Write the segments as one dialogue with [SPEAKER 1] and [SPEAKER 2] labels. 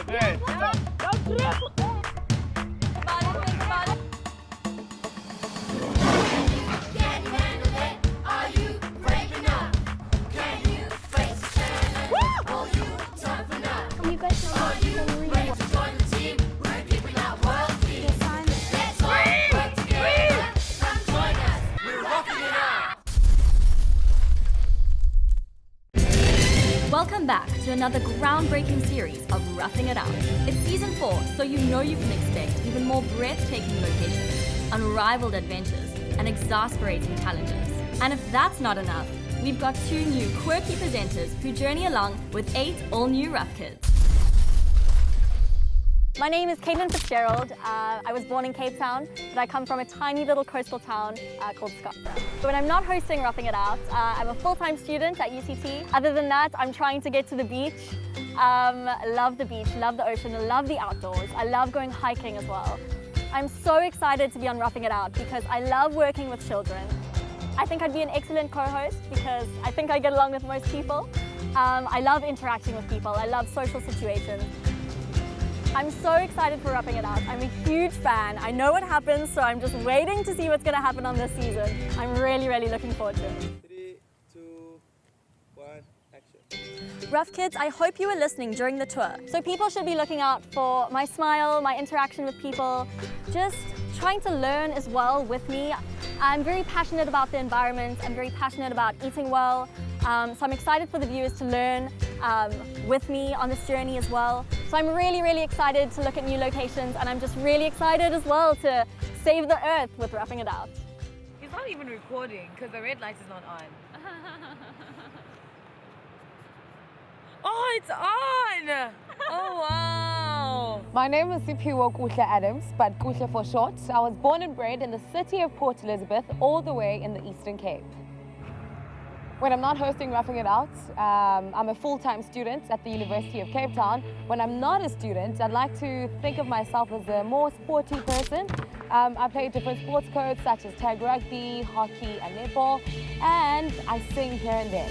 [SPEAKER 1] good. Right.
[SPEAKER 2] Can you handle it? Are you brave enough? Can you face the challenge? Are you tough enough?
[SPEAKER 3] You guys know
[SPEAKER 2] Are you ready to join the team? We're keeping our world clean. Let's all work together. Come join us. We're rocking it out.
[SPEAKER 4] Welcome back to another groundbreaking series of Roughing It Out. It's season 4, so you know you can expect even more breathtaking locations, unrivaled adventures, and exasperating challenges. And if that's not enough, we've got 2 new quirky presenters who journey along with 8 all-new Rough Kids.
[SPEAKER 5] My name is Caitlin Fitzgerald. I was born in Cape Town, but I come from a tiny little coastal town called Scottsdale. So when I'm not hosting Roughing It Out, I'm a full-time student at UCT. Other than that, I'm trying to get to the beach. Love the beach, love the ocean, love the outdoors. I love going hiking as well. I'm so excited to be on Roughing It Out because I love working with children. I think I'd be an excellent co-host because I think I get along with most people. I love interacting with people. I love social situations. I'm so excited for Roughing It Out. I'm a huge fan. I know what happens, so I'm just waiting to see what's going to happen on this season. I'm really, really looking forward to it.
[SPEAKER 1] 3, 2, 1, action.
[SPEAKER 5] Rough Kids, I hope you were listening during the tour. So people should be looking out for my smile, my interaction with people, just trying to learn as well with me. I'm very passionate about the environment. I'm very passionate about eating well. So I'm excited for the viewers to learn with me on this journey as well. So I'm really, really excited to look at new locations, and I'm just really excited as well to save the earth with Roughing It Out.
[SPEAKER 6] He's not even recording because the red light is not on. Oh, it's on! Oh, wow!
[SPEAKER 7] My name is Sipiwo Kuhle Adams, but Kuhle for short. I was born and bred in the city of Port Elizabeth, all the way in the Eastern Cape. When I'm not hosting Roughing It Out, I'm a full-time student at the University of Cape Town. When I'm not a student, I'd like to think of myself as a more sporty person. I play different sports codes such as tag rugby, hockey and netball, and I sing here and there.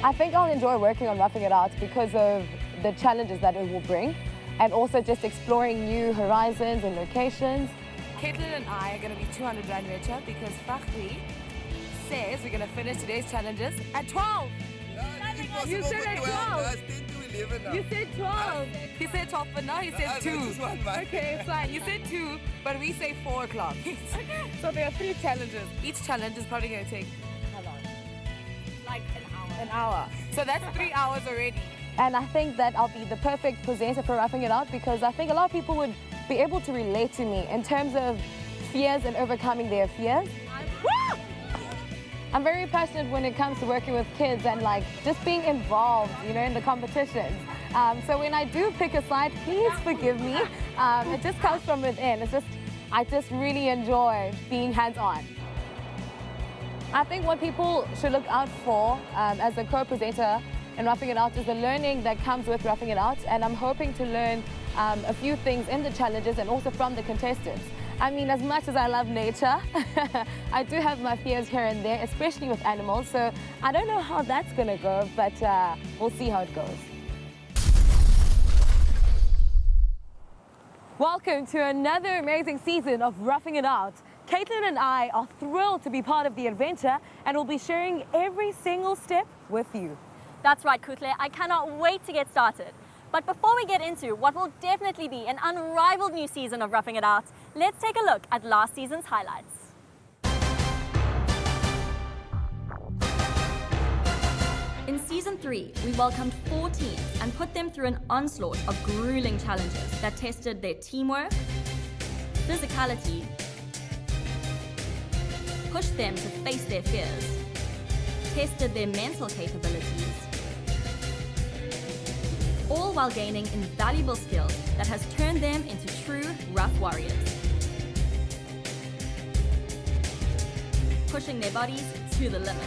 [SPEAKER 7] I think I'll enjoy working on Roughing It Out because of the challenges that it will bring, and also just exploring new horizons and locations.
[SPEAKER 6] Caitlin and I are going to be 200 Rand richer because Fakhri says we're going to finish today's challenges at 12.
[SPEAKER 1] You
[SPEAKER 6] said at 12.
[SPEAKER 1] 10 to 11 now.
[SPEAKER 6] You said 12. He said 12, but now he says 2.
[SPEAKER 1] This is one, man.
[SPEAKER 6] Okay, fine. You said 2, but we say 4 o'clock. Okay. So there are 3 challenges. Each challenge is probably going to take how long?
[SPEAKER 5] Like an hour.
[SPEAKER 6] An hour. So that's 3 hours already.
[SPEAKER 7] And I think that I'll be the perfect presenter for Roughing It Out because I think a lot of people would be able to relate to me in terms of fears and overcoming their fears. I'm very passionate when it comes to working with kids and like just being involved, you know, in the competitions. So when I do pick a side, please forgive me. It just comes from within. I just really enjoy being hands-on. I think what people should look out for as a co-presenter in Roughing It Out is the learning that comes with Roughing It Out, and I'm hoping to learn a few things in the challenges and also from the contestants. I mean, as much as I love nature, I do have my fears here and there, especially with animals, so I don't know how that's gonna go, but we'll see how it goes. Welcome to another amazing season of Roughing It Out. Caitlin and I are thrilled to be part of the adventure, and we'll be sharing every single step with you.
[SPEAKER 5] That's right, Kutle. I cannot wait to get started. But before we get into what will definitely be an unrivaled new season of Roughing It Out, let's take a look at last season's highlights.
[SPEAKER 4] In Season 3, we welcomed 4 teams and put them through an onslaught of grueling challenges that tested their teamwork, physicality, pushed them to face their fears, tested their mental capabilities, all while gaining invaluable skills that has turned them into true rough warriors. Pushing their bodies to the limit.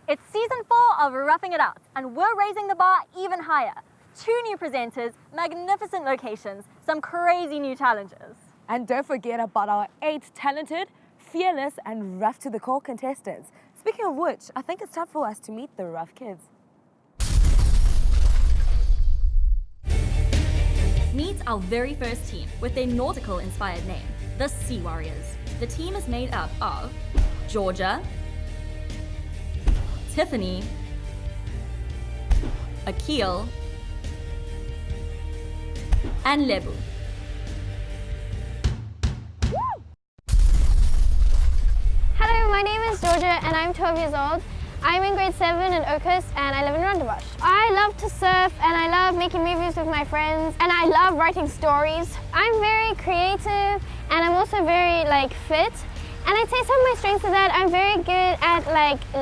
[SPEAKER 5] It's season 4 of Roughing It Out, and we're raising the bar even higher. 2 new presenters, magnificent locations, some crazy new challenges.
[SPEAKER 7] And don't forget about our 8 talented, fearless and rough to the core contestants. Speaking of which, I think it's time for us to meet the rough kids.
[SPEAKER 4] Meet our very first team with their nautical-inspired name, the Sea Warriors. The team is made up of Georgia, Tiffany, Akil, and Lebu.
[SPEAKER 3] Hello, my name is Georgia and I'm 12 years old. I'm in grade 7 in Oakhurst and I live in Rondebosch. I love to surf and I love making movies with my friends and I love writing stories. I'm very creative and I'm also very fit. And I'd say some of my strengths are that I'm very good at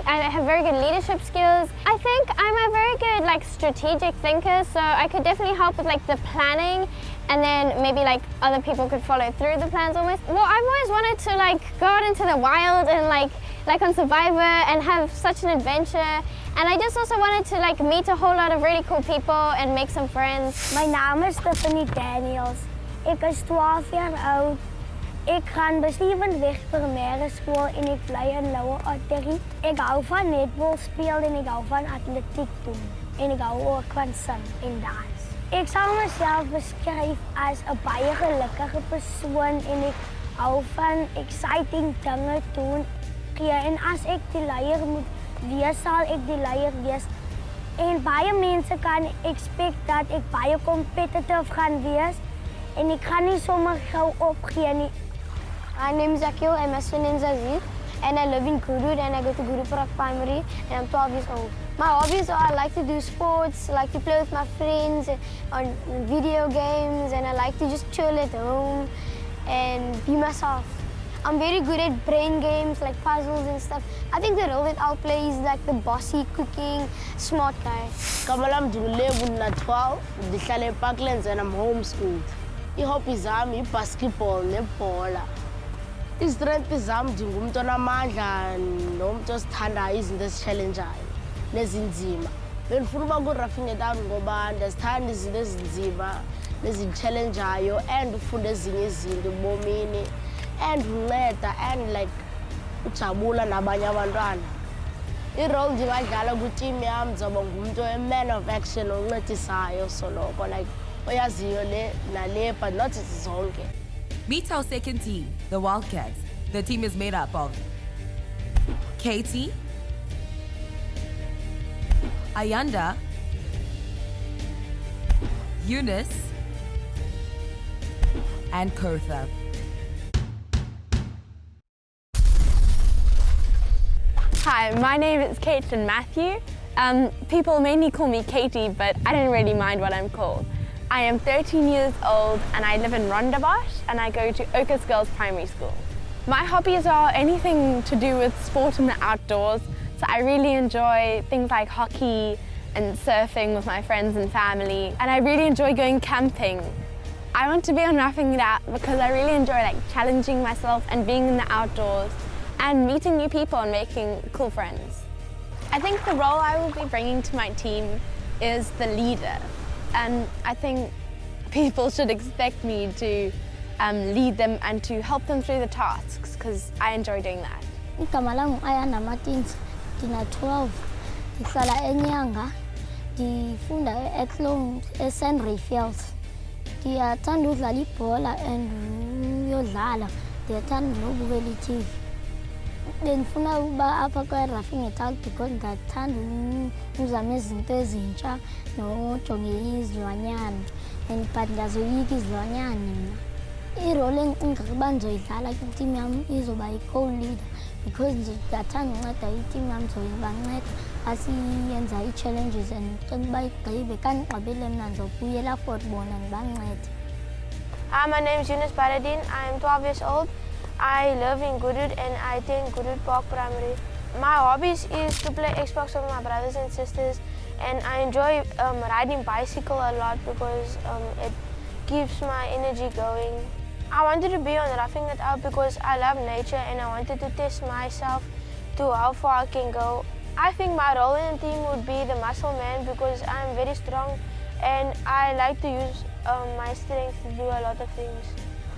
[SPEAKER 3] I have very good leadership skills. I think I'm a very good strategic thinker, so I could definitely help with the planning and then maybe other people could follow through the plans almost. Well, I've always wanted to go out into the wild and like on Survivor and have such an adventure. And I just also wanted to meet a whole lot of really cool people and make some friends.
[SPEAKER 8] My naam is Tiffany Daniels. Ek is 12 jaar oud. Ek gaan bestuurend weg primaire school en ek bly in Lower Otterie. Ek hou van netbal speel en ek hou van atletiek doen. En ek hou ook van sing en dans. Ek sal myself beskryf as 'n baie gelukkige persoon en ek hou van exciting dinge doen. En as ek die leier moet wees, sal ek die leier wees. En baie mense kan expect dat ek baie competitive gaan wees en ek gaan nie sommer gou opgee nie.
[SPEAKER 3] My name is Akil, I'm a student in Zazie, and I live in Gurud and I go to Gurud Park Primary and I'm 12 years old. My hobbies are I like to do sports, I like to play with my friends on video games and I like to just chill at home and be myself. I'm very good at brain games like puzzles and stuff. I think the role that I'll play is the bossy, cooking, smart guy.
[SPEAKER 9] Kamalam Dulebu na 12, ndihlala eParklands and I'm homeschooled. I-hobbies zami i-basketball nebhola. Istrength zami ndingumntu onamandla nomntu osithandayo izinto ezichallenjayo nezinzima. Bendifuna uba ku-Roughing It Out ngoba ndiyazithanda izinto ezinzima nezichallenjayo and ufunda ezinye izinto ebomini and unceda and ujabula nabanye abantwana. I-role ndingadlala kwi-team yam ndizoba ngumntu a-man of action oncedisayo soloko oyaziyo le nale but not zonke.
[SPEAKER 6] Meet our second team, the Wildcats. The team is made up of Katie, Ayanda, Eunice, and Kotha.
[SPEAKER 10] Hi, my name is Caitlin Matthew. People mainly call me Katie, but I don't really mind what I'm called. I am 13 years old and I live in Rondebosch and I go to Oakhurst Girls Primary School. My hobbies are anything to do with sport in the outdoors. So I really enjoy things like hockey and surfing with my friends and family. And I really enjoy going camping. I want to be on Roughing It Out because I really enjoy challenging myself and being in the outdoors and meeting new people and making cool friends. I think the role I will be bringing to my team is the leader. And I think people should expect me to lead them and to help them through the tasks because I enjoy doing that.
[SPEAKER 8] Igama lami Ayanda Martins, ndina 12. Ngihlala eNyanga. Ndifunda eEclone eSan Rayfields. Ndiyathanda udlala ibhola and uyodlala. Ndiyathanda nobukela iTV. Bendifuna ukuba apha kwa-Roughing It Out because ndiyathanda uzama izinto ezintsha nojonge izilwanyana but ndiyazoyika izilwanyana mna. I-role engicinga ukuba ndizoyidlala kwitimu yam izoba yi-co-leader because ndiyathanda unceda itimu yam ndizobanceda asiyenza ii-challenges and ndicinga uba igqibe xa ndigqibile mna ndizobuyela for bona ndibancede.
[SPEAKER 3] My name is Eunice Baradin. I'm 12 years old. I live in Gurud and I attend Gurud Park Primary. My hobbies is to play Xbox with my brothers and sisters and I enjoy riding bicycle a lot because it keeps my energy going. I wanted to be on Roughing It Out because I love nature and I wanted to test myself to how far I can go. I think my role in the team would be the muscle man because I'm very strong and I like to use my strength to do a lot of things.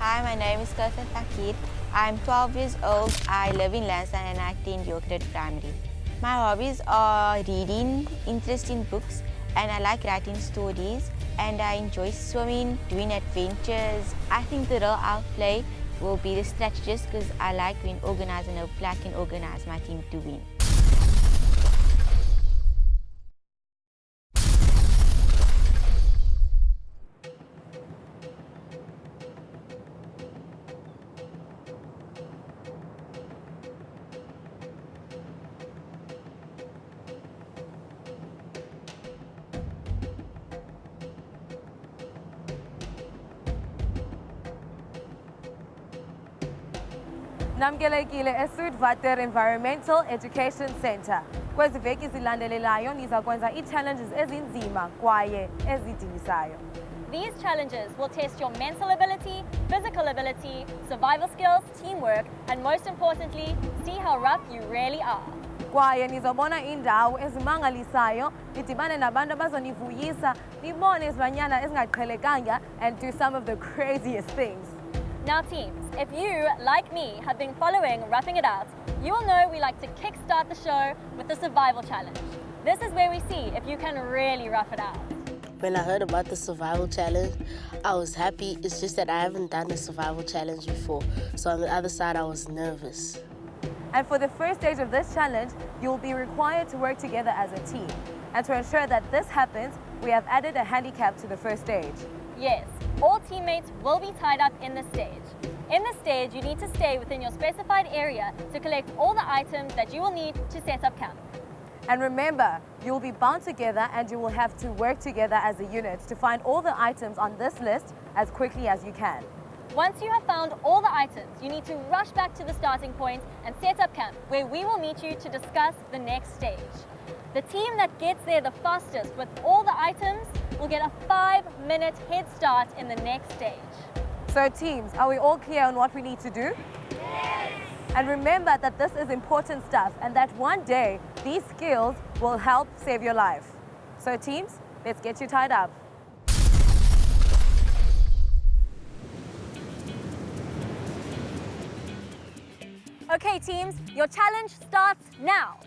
[SPEAKER 11] Hi, my name is Kirsten Takir. I'm 12 years old. I live in Lansdowne and I attend Yorkred Primary. My hobbies are reading, interest in books, and I like writing stories, and I enjoy swimming, doing adventures. I think the role I'll play will be the strategist because I like being organized and hopefully I can organize my team to win.
[SPEAKER 6] Namkelekile eSuidwater Environmental Education Center. Kwezi veki zilandelelayo nizakwenza ii-challenges ezinzima kwaye ezidinisayo.
[SPEAKER 5] These challenges will test your mental ability, physical ability, survival skills, teamwork, and most importantly, see how rough you really are.
[SPEAKER 6] Kwaye nizobona indawo ezimangalisayo, nidibane nabantu abazonivuyisa, nibone izilwanyana ezingaqhelekanga and do some of the craziest things.
[SPEAKER 5] Now teams, if you, like me, have been following Roughing It Out, you will know we like to kickstart the show with the survival challenge. This is where we see if you can really rough it out.
[SPEAKER 9] When I heard about the survival challenge, I was happy. It's just that I haven't done a survival challenge before. So on the other side, I was nervous.
[SPEAKER 6] And for the first stage of this challenge, you'll be required to work together as a team. And to ensure that this happens, we have added a handicap to the first stage.
[SPEAKER 5] Yes, all teammates will be tied up in this stage. In this stage, you need to stay within your specified area to collect all the items that you will need to set up camp.
[SPEAKER 6] And remember, you'll be bound together and you will have to work together as a unit to find all the items on this list as quickly as you can.
[SPEAKER 5] Once you have found all the items, you need to rush back to the starting point and set up camp, where we will meet you to discuss the next stage. The team that gets there the fastest with all the items will get a 5-minute head start in the next stage.
[SPEAKER 6] So teams, are we all clear on what we need to do?
[SPEAKER 2] Yes!
[SPEAKER 6] And remember that this is important stuff and that one day these skills will help save your life. So teams, let's get you tied up.
[SPEAKER 5] Okay teams, your challenge starts now.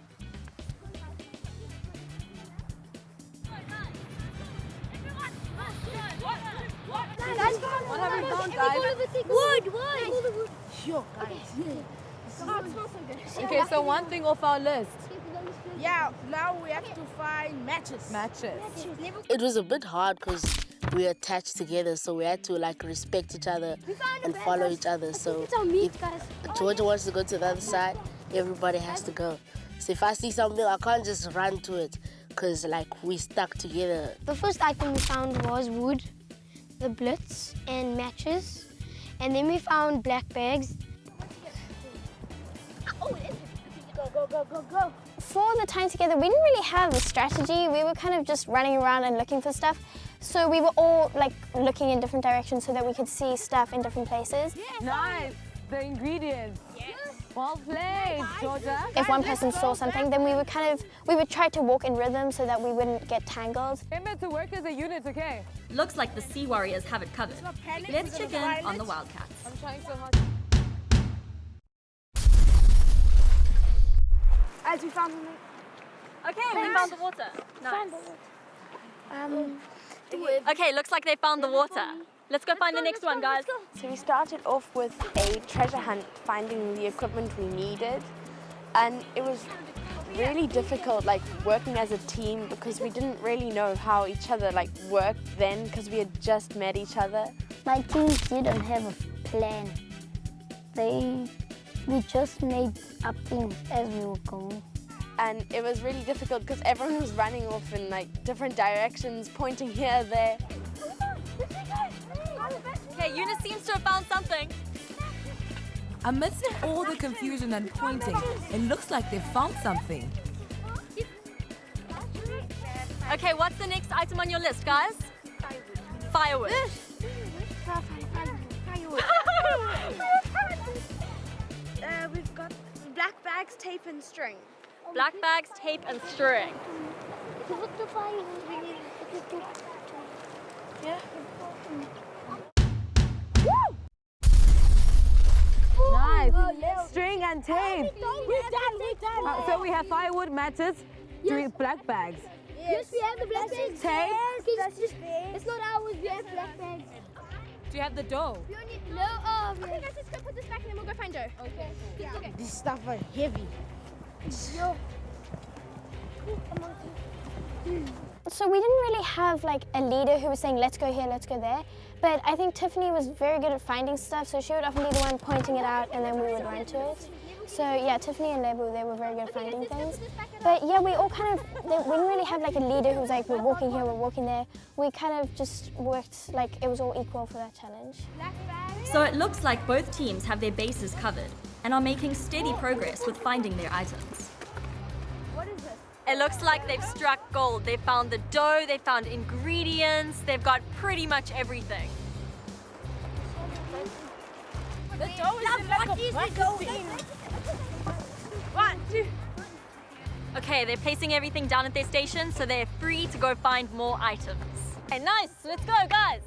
[SPEAKER 6] What have we found, guys?
[SPEAKER 8] Wood!
[SPEAKER 6] Yo, okay, so one thing off our list.
[SPEAKER 12] Yeah, now we have to find matches.
[SPEAKER 6] Matches.
[SPEAKER 9] It was a bit hard because we were attached together, so we had to like respect each other and follow each other. So if Georgia wants to go to the other side, everybody has to go. So if I see something, I can't just run to it because like we stuck together.
[SPEAKER 3] The first item we found was wood, the blitz, and matches. And then we found black bags.
[SPEAKER 12] Go.
[SPEAKER 3] For the time together, we didn't really have a strategy. We were kind of just running around and looking for stuff. So we were all like looking in different directions so that we could see stuff in different places.
[SPEAKER 6] Yes. Nice. The ingredients. Yes. Well played, Georgia.
[SPEAKER 3] If one person saw something, then we would try to walk in rhythm so that we wouldn't get tangled.
[SPEAKER 6] Remember to work as a unit, okay?
[SPEAKER 4] Looks like the Sea Warriors have it covered. Let's check in on the Wildcats.
[SPEAKER 6] I'm trying so hard.
[SPEAKER 12] As we found
[SPEAKER 5] Okay, we found the water. Nice. Okay, looks like they found the water. Let's go find the next one, guys.
[SPEAKER 10] So we started off with a treasure hunt, finding the equipment we needed. And it was really difficult, like working as a team, because we didn't really know how each other like worked then, because we had just met each other.
[SPEAKER 8] My team didn't have a plan. We just made up things as we were going.
[SPEAKER 10] And it was really difficult because everyone was running off in like different directions, pointing here, there.
[SPEAKER 5] Okay, Eunice seems to have found something.
[SPEAKER 6] Amidst all the confusion and pointing, it looks like they found something.
[SPEAKER 5] Okay, what's the next item on your list, guys? Firewood.
[SPEAKER 10] We've got black bags, tape and string.
[SPEAKER 5] Black bags, tape, and string.
[SPEAKER 10] Yeah.
[SPEAKER 6] and tape.
[SPEAKER 12] We're done.
[SPEAKER 6] So we have firewood, matches, 3 black bags.
[SPEAKER 3] Yes, we have the black bags.
[SPEAKER 6] Tape.
[SPEAKER 3] It's not ours, we have black bags.
[SPEAKER 6] Do you have the dough?
[SPEAKER 3] We only no. Okay, guys, let's go put this back and then we'll go find dough. Okay. Okay.
[SPEAKER 12] This stuff are heavy.
[SPEAKER 3] So we didn't really have like a leader who was saying, let's go here, let's go there. But I think Tiffany was very good at finding stuff, so she would often be the one pointing it out and then we would run to it. So yeah, Tiffany and Lebu, they were very good at finding things. But yeah, we all kind of, we didn't really have like a leader who was like, we're walking here, we're walking there. We kind of just worked like it was all equal for that challenge.
[SPEAKER 4] So it looks like both teams have their bases covered and are making steady progress with finding their items.
[SPEAKER 5] What is this?
[SPEAKER 4] It looks like they've struck gold. They found the dough, they found ingredients, they've got pretty much everything.
[SPEAKER 12] The dough is like a bucket. 1, 2.
[SPEAKER 4] Okay, they're placing everything down at their station, so they're free to go find more items.
[SPEAKER 5] Okay, nice. Let's go, guys.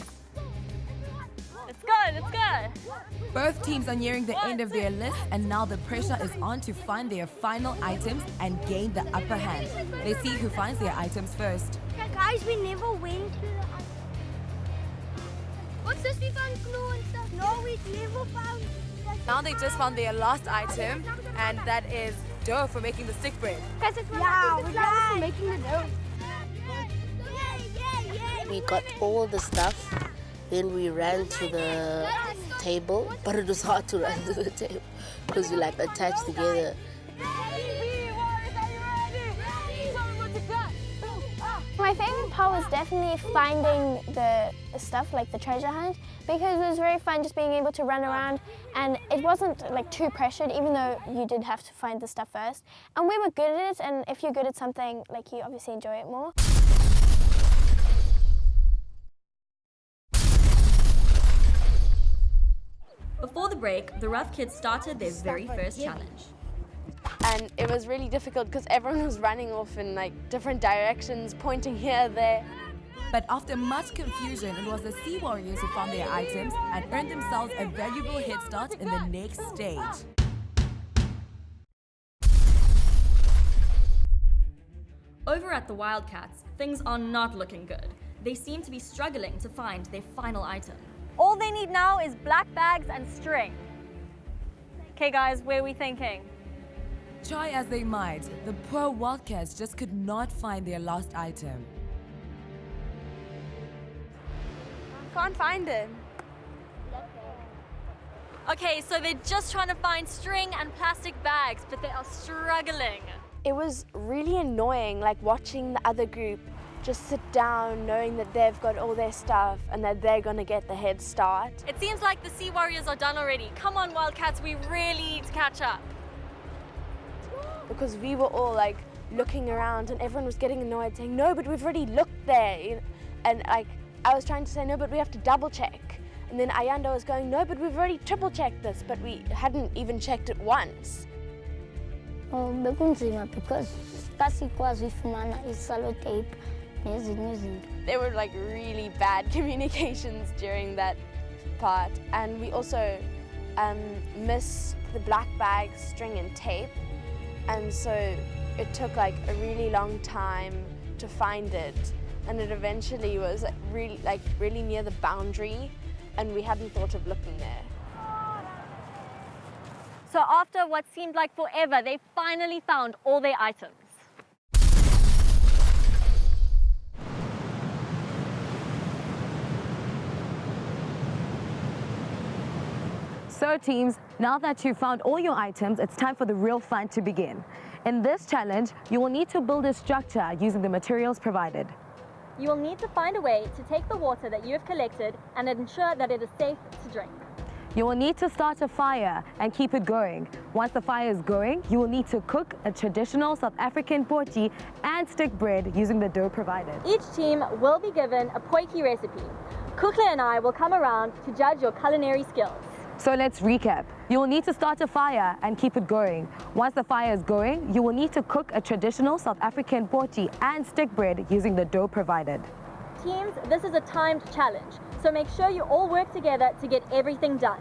[SPEAKER 5] Let's go, let's go.
[SPEAKER 6] Both teams are nearing the end of their list, and now the pressure is on to find their final items and gain the upper hand. Let's see who finds their items first.
[SPEAKER 3] Guys, we never went to the... What's this? We found glue and stuff. No, we never found...
[SPEAKER 6] Now they just found their last item, and that is dough for making the stick bread.
[SPEAKER 3] Guys, it's we're done for making the dough.
[SPEAKER 9] We got all the stuff, then we ran to the table, but it was hard to run to the table because we like attached together.
[SPEAKER 3] My favorite part was definitely finding the stuff, like the treasure hunt, because it was very fun just being able to run around, and it wasn't like too pressured, even though you did have to find the stuff first. And we were good at it, and if you're good at something, like you obviously enjoy it more.
[SPEAKER 4] Before the break, the Rough Kids started their very first challenge.
[SPEAKER 10] And it was really difficult because everyone was running off in like different directions, pointing here, there.
[SPEAKER 6] But after much confusion, it was the Sea Warriors who found their items and earned themselves a valuable head start in the next stage.
[SPEAKER 4] Over at the Wildcats, things are not looking good. They seem to be struggling to find their final item.
[SPEAKER 5] All they need now is black bags and string. Okay, guys, where are we thinking?
[SPEAKER 6] Try as they might, the poor Wildcats just could not find their lost item.
[SPEAKER 10] Can't find it.
[SPEAKER 4] Okay, so they're just trying to find string and plastic bags, but they are struggling.
[SPEAKER 10] It was really annoying, like watching the other group just sit down knowing that they've got all their stuff and that they're gonna get the head start.
[SPEAKER 4] It seems like the Sea Warriors are done already. Come on, Wildcats, we really need to catch up.
[SPEAKER 10] Because we were all like looking around and everyone was getting annoyed saying, no, but we've already looked there. And like, I was trying to say, no, but we have to double check. And then Ayanda was going, no, but we've already triple checked this, but we hadn't even checked it once.
[SPEAKER 8] Oh, bekunzima because kasikwazi ifumana isalotape nezinye izinto.
[SPEAKER 10] There were like really bad communications during that part. And we also missed the black bag, string and tape. And so it took like a really long time to find it. And it eventually was really near the boundary, and we hadn't thought of looking there.
[SPEAKER 5] So after what seemed like forever, they finally found all their items.
[SPEAKER 6] So teams, now that you've found all your items, it's time for the real fun to begin. In this challenge, you will need to build a structure using the materials provided.
[SPEAKER 5] You will need to find a way to take the water that you have collected and ensure that it is safe to drink.
[SPEAKER 6] You will need to start a fire and keep it going. Once the fire is going, you will need to cook a traditional South African potjie and stick bread using the dough provided.
[SPEAKER 5] Each team will be given a potjie recipe. Kukle and I will come around to judge your culinary skills.
[SPEAKER 6] So let's recap. You will need to start a fire and keep it going. Once the fire is going, you will need to cook a traditional South African potjie and stick bread using the dough provided.
[SPEAKER 5] Teams, this is a timed challenge, so make sure you all work together to get everything done.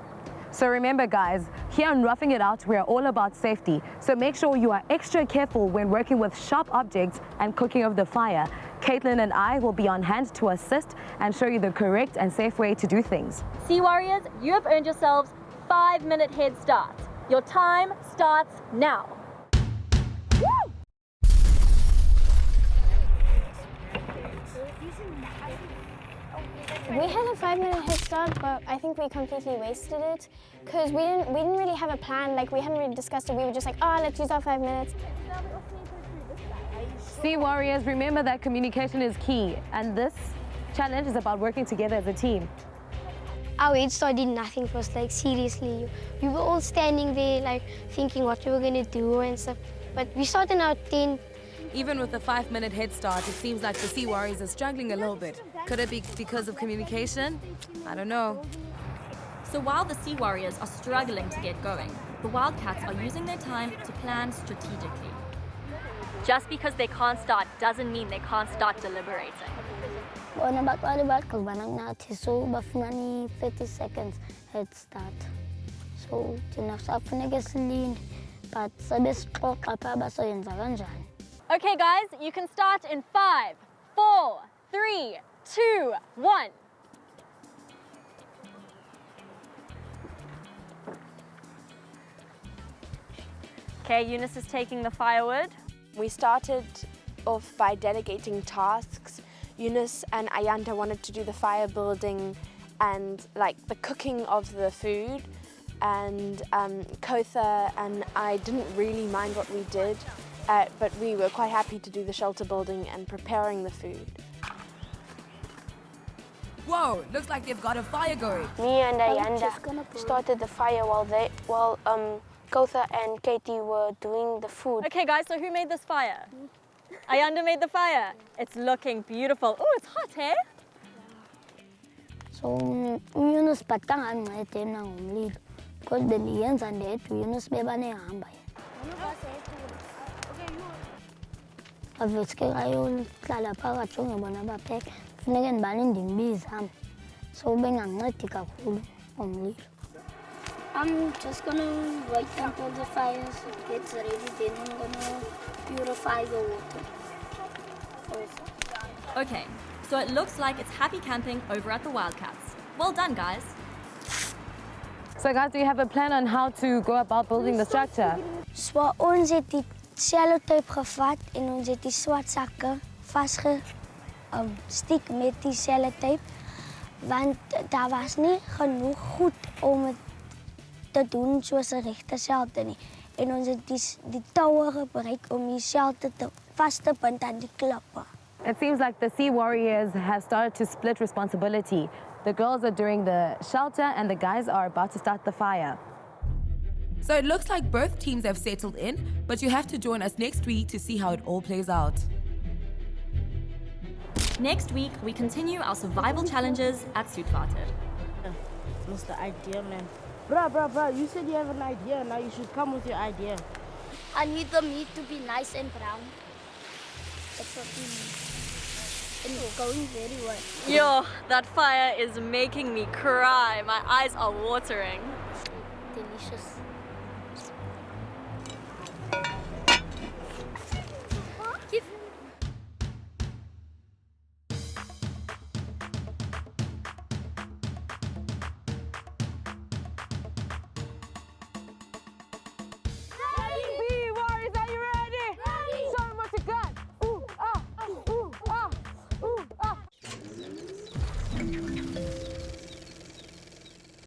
[SPEAKER 6] So remember guys, Here on Roughing It Out, we are all about safety, so make sure you are extra careful when working with sharp objects and cooking over the fire. Caitlin and I will be on hand to assist and show you the correct and safe way to do things.
[SPEAKER 5] Sea Warriors, you have earned yourselves 5-minute head start. Your time starts now.
[SPEAKER 3] We had a 5-minute head start, but I think we completely wasted it because we didn't really have a plan. Like, we hadn't really discussed it. We were just like, oh, let's use our 5 minutes.
[SPEAKER 6] Sea Warriors, remember that communication is key, and this challenge is about working together as a team.
[SPEAKER 8] Our head start did nothing for us, like seriously. We were all standing there, like thinking what we were gonna do and stuff. But we started in our tent.
[SPEAKER 6] Even with a 5-minute head start, it seems like the Sea Warriors are struggling a little bit. Could it be because of communication? I don't know.
[SPEAKER 4] So while the Sea Warriors are struggling to get going, the Wildcats are using their time to plan strategically.
[SPEAKER 5] Just because they can't start doesn't mean they can't start deliberating.
[SPEAKER 8] Bona bakwalikal banang nathi so bafuna ni 30 seconds head start. So thina kusafuneka silinde but sabe sixoxa pha basoyenza kanjani.
[SPEAKER 5] Okay guys, you can start in 5, 4, 3, 2, 1. Okay, Eunice is taking the firewood.
[SPEAKER 10] We started off by delegating tasks. Eunice and Ayanda wanted to do the fire building and like the cooking of the food, and Kotha and I didn't really mind what we did, but we were quite happy to do the shelter building and preparing the food.
[SPEAKER 6] Whoa, looks like they've got a fire going.
[SPEAKER 10] Me and Ayanda started the fire while Kotha and Katie were doing the food.
[SPEAKER 5] Okay guys, so who made this fire? Ayanda made the fire. It's looking beautiful. Oh, it's hot, eh?
[SPEAKER 8] So Yunus patanga ncede na ngumlilo. Because beliyenza ndedwa Yunus bebane hamba. Aveske kayohlala phakathi jonge bona bapheka. Funeke ndibane ndimbiza. So bengancedi kakhulu ngomlilo. I'm just gonna wait until the fire gets ready, then I'm gonna purify the water.
[SPEAKER 4] Okay, so it looks like it's happy camping over at the Wildcats. Well done, guys.
[SPEAKER 6] So guys, do you have a plan on how to go about building the structure?
[SPEAKER 8] So ons het die sellotape gevat en ons het die swart sakke vasgestiek met die sellotape, want daar was nie genoeg goed om het te doen soos 'n regte shelter nie. En ons het die toue gebruik om die shelter vas te bind aan die klippe.
[SPEAKER 6] It seems like the Sea Warriors have started to split responsibility. The girls are doing the shelter and the guys are about to start the fire. So it looks like both teams have settled in, but you have to join us next week to see how it all plays out.
[SPEAKER 4] Next week, we continue our survival challenges at Soetwater.
[SPEAKER 9] What's the idea, man? Bruh, you said you have an idea. Now you should come with your idea.
[SPEAKER 8] I need the meat to be nice and brown. That's what we need. And it's going very well.
[SPEAKER 5] Yo, that fire is making me cry. My eyes are watering.
[SPEAKER 8] Delicious.